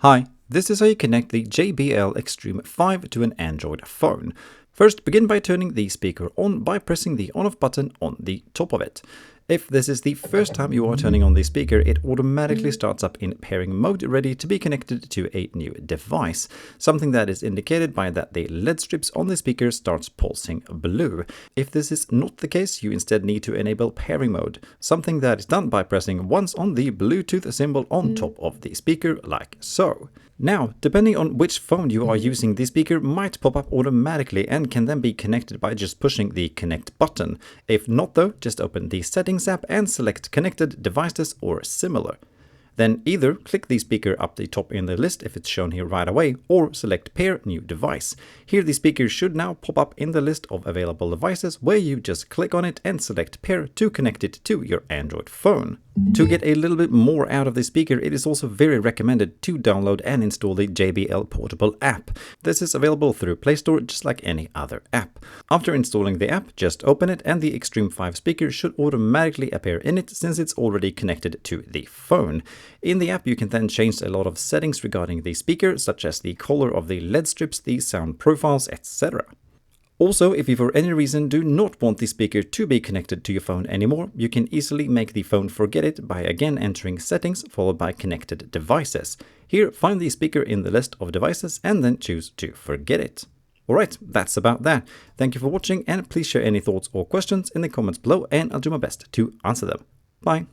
Hi, this is how you connect the JBL Xtreme 5 to an Android phone. First, begin by turning the speaker on by pressing the on-off button on the top of it. If this is the first time you are turning on the speaker, it automatically starts up in pairing mode, ready to be connected to a new device, something that is indicated by that the LED strips on the speaker starts pulsing blue. If this is not the case, you instead need to enable pairing mode, something that is done by pressing once on the Bluetooth symbol on top of the speaker, like so. Now, depending on which phone you are using, the speaker might pop up automatically and can then be connected by just pushing the connect button. If not though, just open the settings app and select connected devices or similar. Then either click the speaker up the top in the list if it's shown here right away, or select pair new device. Here the speaker should now pop up in the list of available devices, where you just click on it and select pair to connect it to your Android phone. To get a little bit more out of the speaker, it is also very recommended to download and install the JBL Portable app. This is available through Play Store just like any other app. After installing the app, just open it and the Xtreme 5 speaker should automatically appear in it since it's already connected to the phone. In the app, you can then change a lot of settings regarding the speaker, such as the color of the LED strips, the sound profiles, etc. Also, if you for any reason do not want the speaker to be connected to your phone anymore, you can easily make the phone forget it by again entering settings followed by connected devices. Here, find the speaker in the list of devices and then choose to forget it. Alright, that's about that. Thank you for watching, and please share any thoughts or questions in the comments below and I'll do my best to answer them. Bye!